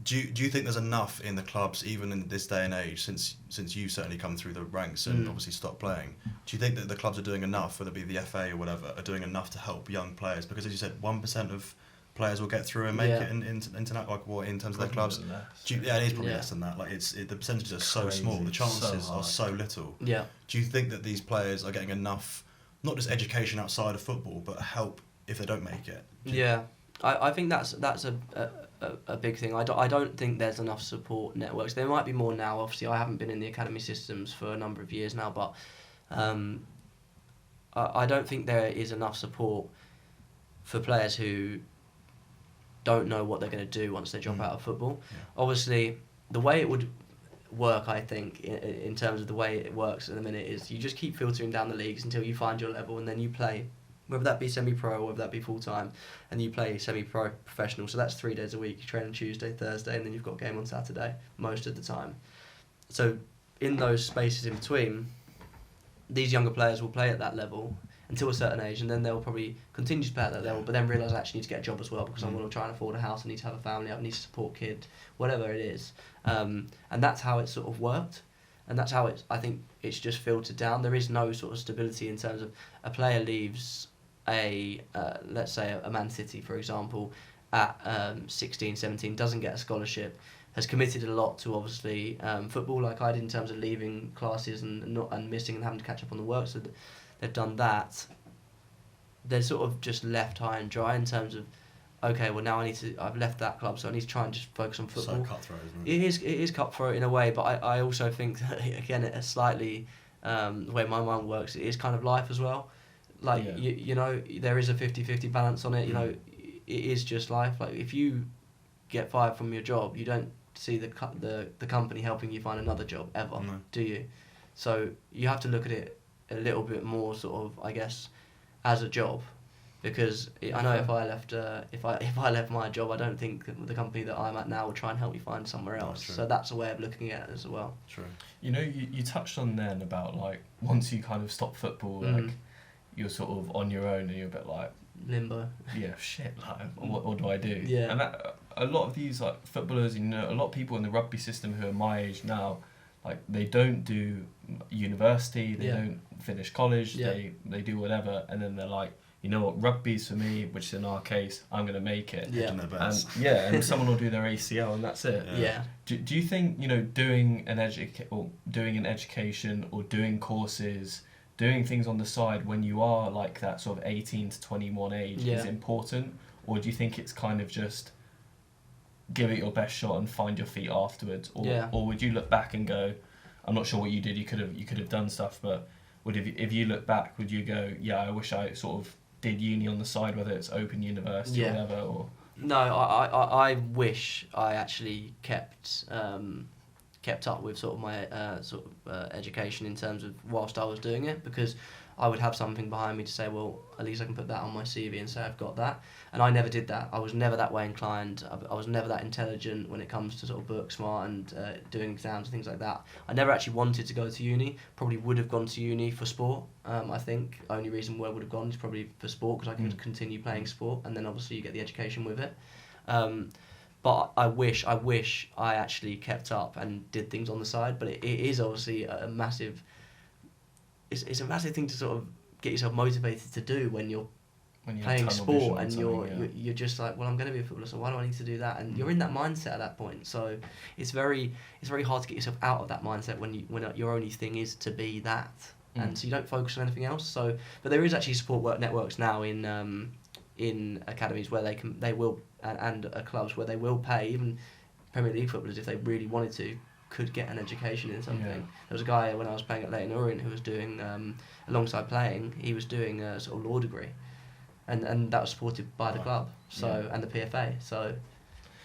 Do you think there's enough in the clubs, even in this day and age, since you've certainly come through the ranks and obviously stopped playing, do you think that the clubs are doing enough, whether it be the FA or whatever, are doing enough to help young players? Because as you said, 1% of players will get through and make it in terms of their clubs. It is probably less than that. Like the percentages are so small, the chances are so little. Yeah. Do you think that these players are getting enough, not just education outside of football, but help if they don't make it? I think that's a big thing. I don't think there's enough support networks. There might be more now. Obviously, I haven't been in the academy systems for a number of years now, but I don't think there is enough support for players who don't know what they're going to do once they drop out of football. Obviously, the way it would work, I think, in terms of the way it works at the minute, is you just keep filtering down the leagues until you find your level, and then you play, whether that be semi-pro or whether that be full-time, and you play semi-pro professional. So that's 3 days a week. You train on Tuesday, Thursday, and then you've got a game on Saturday most of the time. So in those spaces in between, these younger players will play at that level until a certain age, and then they'll probably continue to play at that level, but then realise I actually need to get a job as well, because I'm going to try and afford a house, I need to have a family, I need to support kids, whatever it is. And that's how it sort of worked, and that's how I think it's just filtered down. There is no sort of stability in terms of a player leaves let's say a Man City, for example, at 16, 17, doesn't get a scholarship, has committed a lot to obviously football, like I did, in terms of leaving classes and missing and having to catch up on the work. So they've done that. They're sort of just left high and dry in terms of, okay, well now I've left that club, so I need to try and just focus on football. So cutthroat, isn't it? It is cutthroat in a way, but I also think that, again, it's slightly the way my mind works, it is kind of life as well. Like, there is a 50-50 balance on it. It is just life. Like, if you get fired from your job, you don't see the company helping you find another job ever, do you? So you have to look at it a little bit more sort of, I guess, as a job, because I know if I left my job, I don't think the company that I'm at now will try and help me find somewhere else. So that's a way of looking at it as well. True. You touched on then about, like, once you kind of stop football, like, you're sort of on your own and you're a bit like limbo. Yeah, shit. Like, what do I do? Yeah. And a lot of these, like, footballers, a lot of people in the rugby system who are my age now, like, they don't do university, they don't finish college, they do whatever, and then they're like, you know what, rugby's for me, which in our case, I'm going to make it. Yeah. And someone will do their ACL and that's it. Yeah. Do you think, doing an education or doing courses doing things on the side when you are like that sort of 18 to 21 age Yeah. is important, or do you think it's kind of just give it your best shot and find your feet afterwards, or would you look back and go, I'm not sure what you did, you could have done stuff, but if you look back, would you go, yeah, I wish I sort of did uni on the side, whether it's open university or whatever? Or no, I wish I actually kept up with sort of my education in terms of whilst I was doing it, because I would have something behind me to say, well, at least I can put that on my CV and say I've got that. And I never did that. I was never that way inclined. I was never that intelligent when it comes to sort of book smart and doing exams and things like that. I never actually wanted to go to uni. Probably would have gone to uni for sport. I think only reason why I would have gone is probably for sport, because I could continue playing sport, and then obviously you get the education with it. But I wish I actually kept up and did things on the side. But it is obviously a massive. It's a massive thing to sort of get yourself motivated to do when you're playing sport, and you're just like, well, I'm going to be a footballer, so why do I need to do that? And you're in that mindset at that point. So it's very hard to get yourself out of that mindset when your only thing is to be that, and so you don't focus on anything else. So, but there is actually support networks now in academies where they will and clubs where they will pay even Premier League footballers, if they really wanted to, could get an education in something. There was a guy when I was playing at Leyton Orient who was doing, alongside playing, he was doing a sort of law degree, and that was supported by the club, and the PFA. So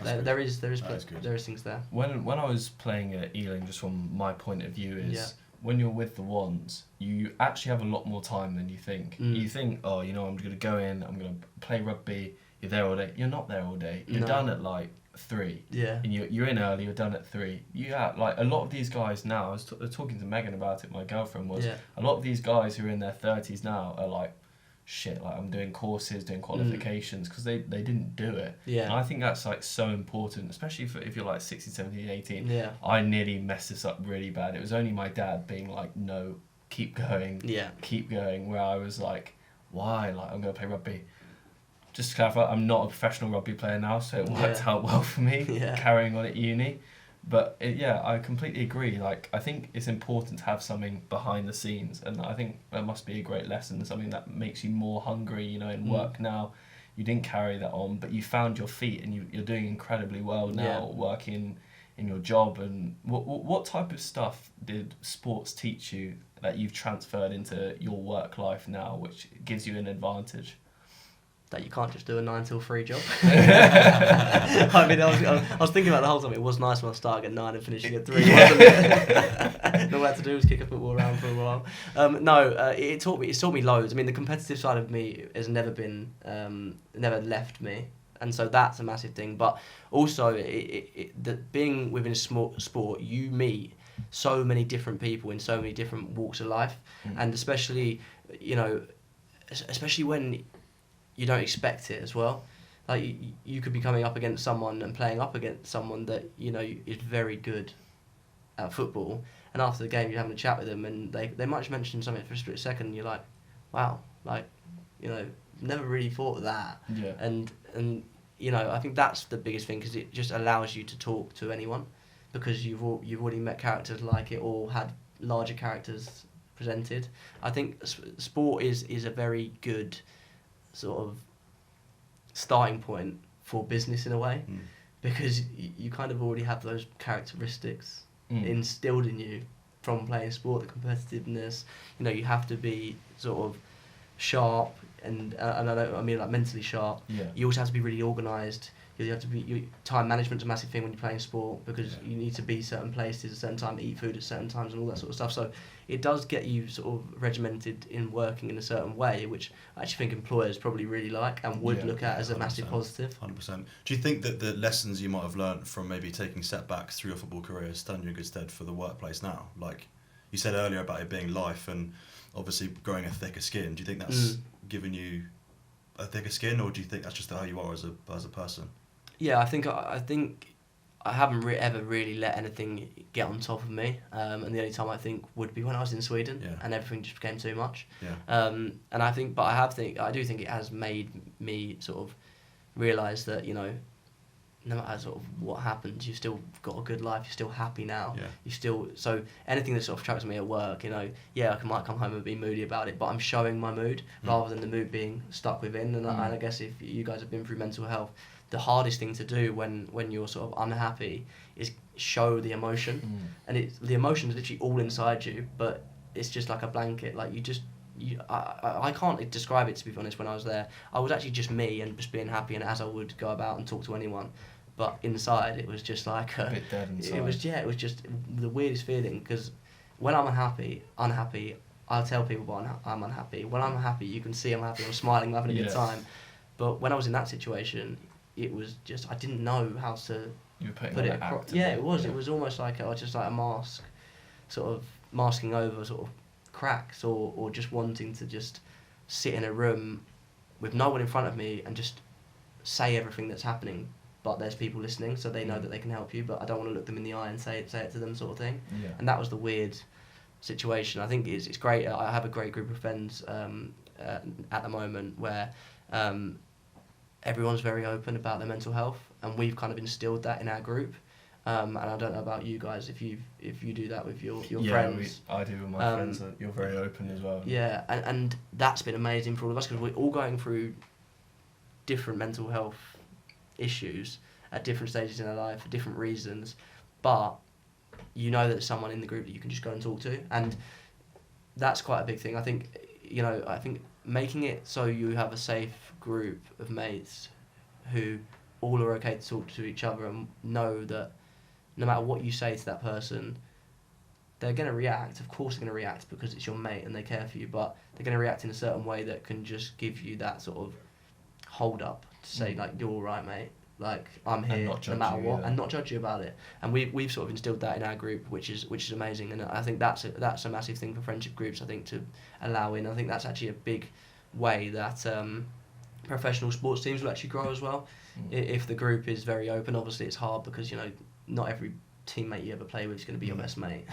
there is things there. When I was playing at Ealing, just from my point of view, is when you're with the ones, you actually have a lot more time than you think. You think, oh, I'm going to go in, I'm going to play rugby. You're there all day. You're not there all day. You're done at like 3. Yeah. And you're in early, you're done at 3. Like a lot of these guys now, I was talking to Megan about it, my girlfriend was, a lot of these guys who are in their 30s now are like, shit, like I'm doing courses, doing qualifications, because they didn't do it. Yeah. And I think that's like so important, especially if you're like 16, 17, 18. Yeah. I nearly messed this up really bad. It was only my dad being like, no, keep going. Yeah. Keep going, where I was like, why? Like, I'm going to play rugby. Just to clarify, I'm not a professional rugby player now, so it worked out well for me, carrying on at uni. But I completely agree. Like, I think it's important to have something behind the scenes, and I think that must be a great lesson, something that makes you more hungry, in work now. You didn't carry that on, but you found your feet, and you're doing incredibly well now, working in your job. And what type of stuff did sports teach you that you've transferred into your work life now, which gives you an advantage? That you can't just do a 9 till 3 job. I mean, I was thinking about the whole time. It was nice when I started at 9 and finishing at 3, wasn't it? All I had to do was kick a football around for a while. It taught me loads. I mean, the competitive side of me has never left me, and so that's a massive thing. But also, being within a sport, you meet so many different people in so many different walks of life, and especially when you don't expect it as well. Like, you could be coming up against someone and playing up against someone that, is very good at football. And after the game, you're having a chat with them, and they might just mention something for a split second, and you're like, wow, like, never really thought of that. Yeah. And I think that's the biggest thing, because it just allows you to talk to anyone, because you've already met characters like it, or had larger characters presented. I think sport is a very good sort of starting point for business in a way, because you kind of already have those characteristics instilled in you from playing sport, the competitiveness. You have to be sort of sharp, and I mean like mentally sharp. Yeah. You also have to be really organised. You have to be. Time management's a massive thing when you're playing sport, because you need to be certain places at a certain time, eat food at certain times, and all that sort of stuff. So it does get you sort of regimented in working in a certain way, which I actually think employers probably really like and would look at as a massive positive. 100%. Do you think that the lessons you might have learnt from maybe taking setbacks through your football career stand you in good stead for the workplace now? Like you said earlier about it being life and obviously growing a thicker skin. Do you think that's given you a thicker skin, or do you think that's just how you are as a person? Yeah, I think I haven't ever really let anything get on top of me, and the only time I think would be when I was in Sweden, and everything just became too much. Yeah. And I do think it has made me sort of realise that no matter sort of what happens, you've still got a good life, you're still happy now. Yeah. You still, so anything that sort of attracts me at work, you know, yeah, I might come home and be moody about it, but I'm showing my mood rather than the mood being stuck within. And I guess if you guys have been through mental health, the hardest thing to do when you're sort of unhappy is show the emotion. And the emotion is literally all inside you, but it's just like a blanket. Like I can't describe it, to be honest. When I was there, I was actually just me and just being happy, and as I would go about and talk to anyone. But inside, it was just like a bit dead inside. It was just the weirdest feeling, because when I'm unhappy, I'll tell people I'm unhappy. When I'm happy, you can see I'm happy, I'm smiling, I'm having a good time. But when I was in that situation, it was just, I didn't know how to put it across. Yeah, it was. Yeah. It was almost like just like a mask, sort of masking over sort of cracks, or just wanting to just sit in a room with no one in front of me and just say everything that's happening. But there's people listening, so they know that they can help you, but I don't want to look them in the eye and say it to them, sort of thing. Yeah. And that was the weird situation. I think it's great. I have a great group of friends at the moment where everyone's very open about their mental health, and we've kind of instilled that in our group. And I don't know about you guys, if you do that with your friends. I do with my friends. You're very open as well. Yeah, and that's been amazing for all of us, because we're all going through different mental health issues at different stages in our life for different reasons, but you know that there's someone in the group that you can just go and talk to, and that's quite a big thing. I think making it so you have a safe group of mates who all are okay to talk to each other and know that no matter what you say to that person, they're going to react. Of course they're going to react, because it's your mate and they care for you, but they're going to react in a certain way that can just give you that sort of hold up to say, like, you're all right, mate. Like, I'm here no matter what, and not judge you about it. And we've sort of instilled that in our group, which is amazing. And I think that's a massive thing for friendship groups, I think, to allow in. I think that's actually a big way that professional sports teams will actually grow as well. If the group is very open. Obviously it's hard, because, you know, not every teammate you ever play with is going to be your best mate.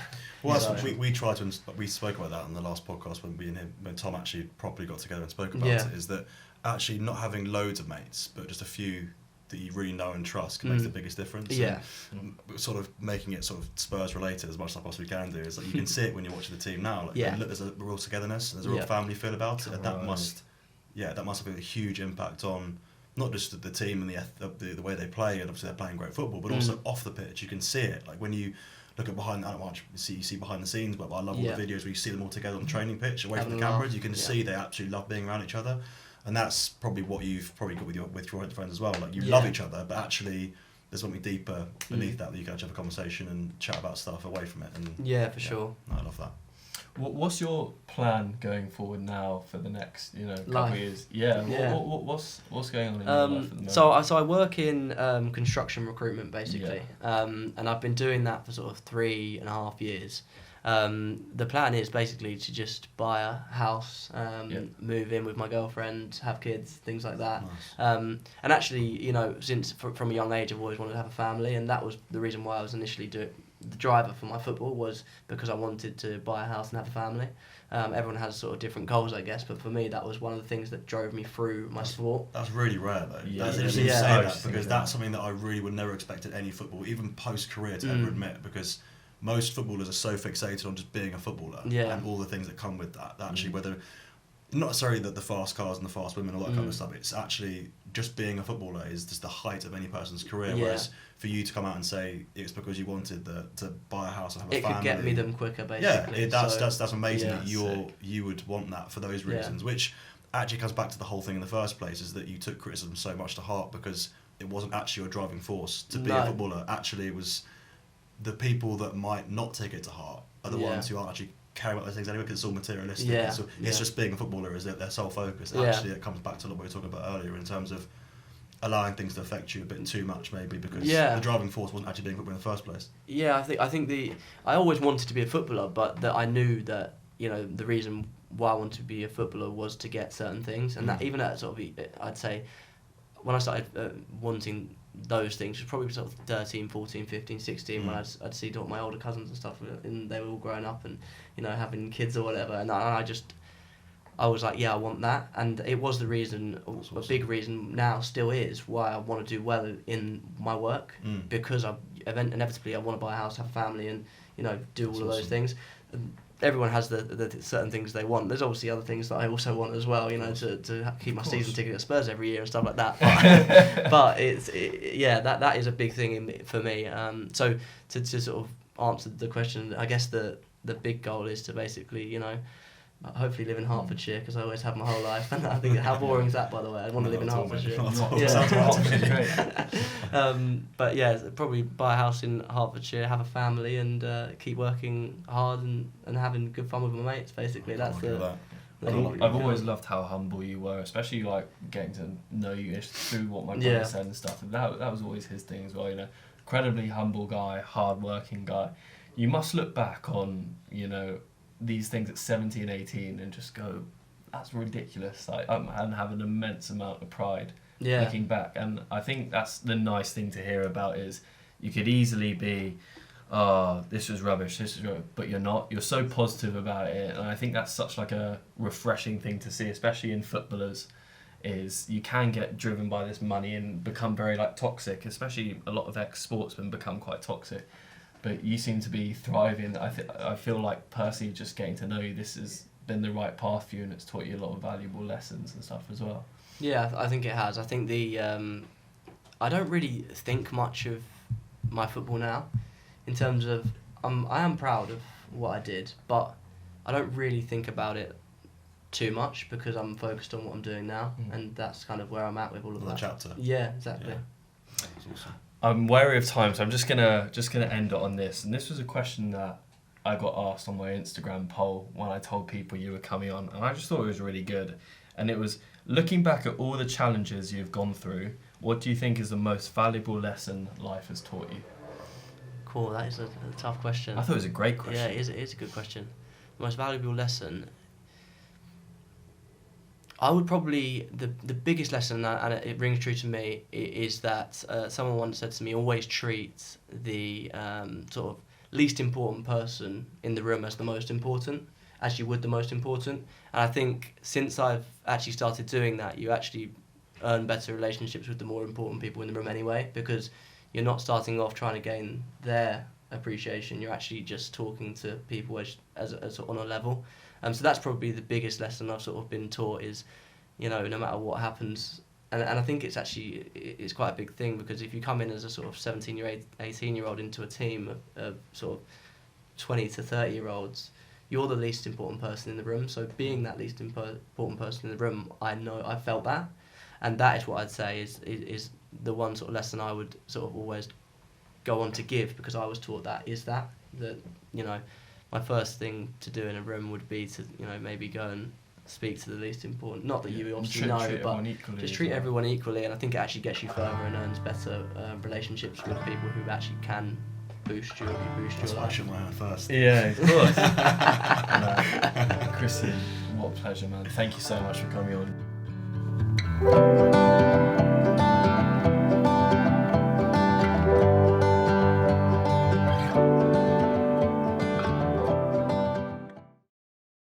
Well, that's we tried to. We spoke about that on the last podcast when Tom actually properly got together and spoke about it. Is that actually not having loads of mates, but just a few that you really know and trust can make the biggest difference. Yeah. And sort of making it sort of Spurs related as much as I possibly can do is like you can see it when you're watching the team now. Like, look, there's a real togetherness, there's a real family feel about it, and that must have a huge impact on not just the team and the way they play, and obviously they're playing great football, but also off the pitch. You can see it. Like when you look at behind, I don't watch, you see behind the scenes, but I love all the videos where you see them all together on the training pitch, away from the cameras. You can see they absolutely love being around each other. And that's probably what you've probably got with your friends as well. Like you love each other, but actually there's something deeper beneath that you can actually have a conversation and chat about stuff away from it. And for sure. I love that. What's your plan going forward now for the next, couple of years? Yeah. What's going on in your life at the moment? So I work in construction recruitment, basically, and I've been doing that for sort of 3.5 years. The plan is basically to just buy a house, move in with my girlfriend, have kids, things like that. Nice. And actually, since from a young age, I've always wanted to have a family, and that was the reason why I was initially the driver for my football, was because I wanted to buy a house and have a family. Everyone has sort of different goals, I guess, but for me, that was one of the things that drove me through my sport. That's really rare, though. Yeah. That's interesting to say that, because that's something that I really would never expect at any football, even post-career, to ever admit, because most footballers are so fixated on just being a footballer and all the things that come with that. Actually, whether not necessarily the fast cars and the fast women and all that kind of stuff, it's actually just being a footballer is just the height of any person's career. Whereas for you to come out and say it's because you wanted to buy a house and have a family, it could get me them quicker, basically. Yeah, that's amazing that you would want that for those reasons, which actually comes back to the whole thing in the first place, is that you took criticism so much to heart because it wasn't actually your driving force to be a footballer. Actually, it was the people that might not take it to heart are the ones who aren't actually caring about those things anyway, because it's all materialistic. It's just being a footballer is their sole focus. Actually, it comes back to what we were talking about earlier in terms of allowing things to affect you a bit too much, maybe, because the driving force wasn't actually being a footballer in the first place. Yeah, I think I always wanted to be a footballer, but that I knew that the reason why I wanted to be a footballer was to get certain things, and that even at sort of, I'd say, when I started wanting those things, was probably sort of 13, 14, 15, 16, when I'd see my older cousins and stuff, and they were all growing up and having kids or whatever, and I just I was like, yeah, I want that, and it was the reason, Awesome. a big reason now still is why I want to do well in my work, because inevitably I want to buy a house, have a family, and do all of those things. And everyone has the certain things they want. There's obviously other things that I also want as well, to keep my season ticket at Spurs every year and stuff like that. But that is a big thing for me. So to sort of answer the question, I guess the big goal is to basically, hopefully live in Hertfordshire, because I always have my whole life. And I think, how boring is that, by the way? I want to live in Hertfordshire. But yeah, probably buy a house in Hertfordshire, have a family, and keep working hard and having good fun with my mates. Basically, that's I've always loved how humble you were, especially like getting to know you through what my brother said and stuff. And that was always his thing as well. Incredibly humble guy, hard-working guy. You must look back on these things at 17, 18 and just go, that's ridiculous, and have an immense amount of pride looking back. And I think that's the nice thing to hear about, is you could easily be, this was rubbish, but you're not. You're so positive about it, and I think that's such like a refreshing thing to see, especially in footballers, is you can get driven by this money and become very toxic, especially a lot of ex-sportsmen become quite toxic. But you seem to be thriving. I feel like personally just getting to know you, this has been the right path for you, and it's taught you a lot of valuable lessons and stuff as well. Yeah, I think it has. I think I don't really think much of my football now, in terms of I am proud of what I did, but I don't really think about it too much, because I'm focused on what I'm doing now, and that's kind of where I'm at with all of that. Chapter. Yeah, exactly. Yeah. That's awesome. I'm wary of time, so I'm just gonna end it on this. And this was a question that I got asked on my Instagram poll when I told people you were coming on, and I just thought it was really good. And it was, looking back at all the challenges you've gone through, what do you think is the most valuable lesson life has taught you? Cool, that is a tough question. I thought it was a great question. Yeah, it is a good question. The most valuable lesson, I would probably, the biggest lesson, and it rings true to me, is that someone once said to me, always treat the sort of least important person in the room as the most important, as you would the most important. And I think since I've actually started doing that, you actually earn better relationships with the more important people in the room anyway, because you're not starting off trying to gain their appreciation, you're actually just talking to people as on a level. So that's probably the biggest lesson I've sort of been taught, is, no matter what happens, and I think it's quite a big thing, because if you come in as a sort of 18-year-old into a team of sort of 20 to 30-year-olds, you're the least important person in the room. So being that least important person in the room, I felt that, and that is what I'd say is the one sort of lesson I would sort of always go on to give, because I was taught that my first thing to do in a room would be to, maybe go and speak to the least important. Not that you obviously know, but just treat everyone equally. And I think it actually gets you further and earns better relationships with people who actually can boost you. That's why I should learn first. Yeah, of course. Christian, what a pleasure, man. Thank you so much for coming on.